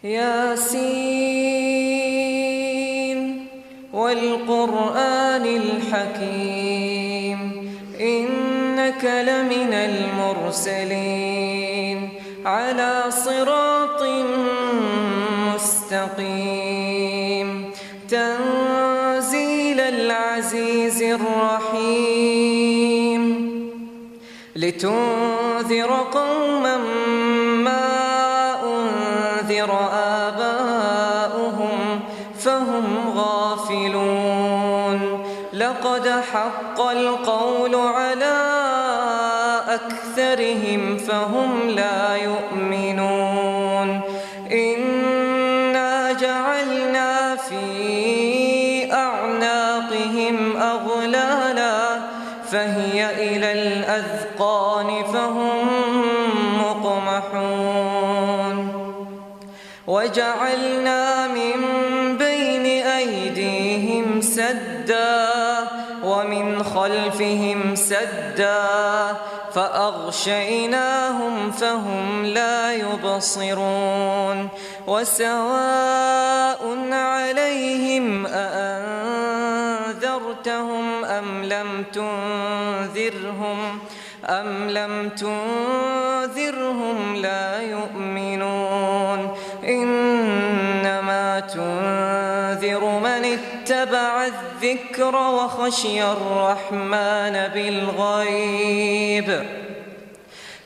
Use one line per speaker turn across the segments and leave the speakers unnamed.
ياسين والقرآن الحكيم إنك لمن المرسلين على صراط مستقيم تنزيل العزيز الرحيم لتنذر قوما ما أنذر آباؤهم فهم غافلون لقد حق القول على أكثرهم فهم لا يؤمنون إنا جعلنا في أعناقهم أغلالا فهي إلى الأذقان فهم مقمحون وجعلنا من بين أيديهم سدا ومن خلفهم سدا فأغشيناهم فهم لا يبصرون وسواء عليهم أأنذرتهم أم لم تنذرهم لا يؤمنون إنما تنذر من اتبع الذكر وخشي الرحمن بالغيب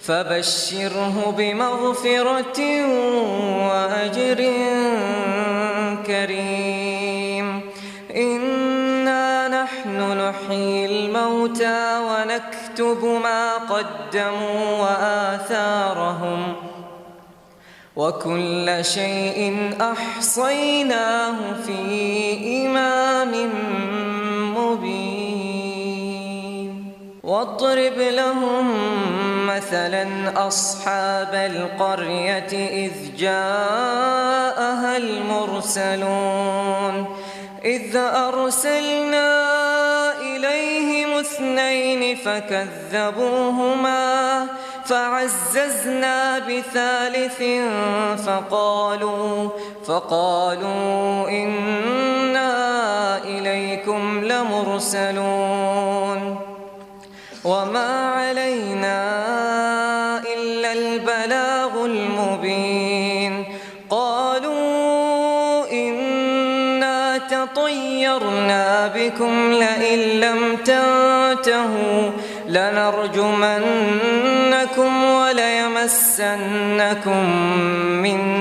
فبشره بمغفرة وأجر كريم إنا نحن نحيي الموتى ونكتب ما قدموا وآثارهم وكل شيء أحصيناه في إمام مبين واضرب لهم مثلا أصحاب القرية إذ جاءها المرسلون إذ أرسلنا إليهم 2 فكذبوهما فعززنا بثالث فقالوا إنا إليكم لمرسلون وما علينا إلا البلاغ المبين قالوا إنا تطيرنا بكم لئن لم تنتهوا لنرجمنكم وليمسنكم منا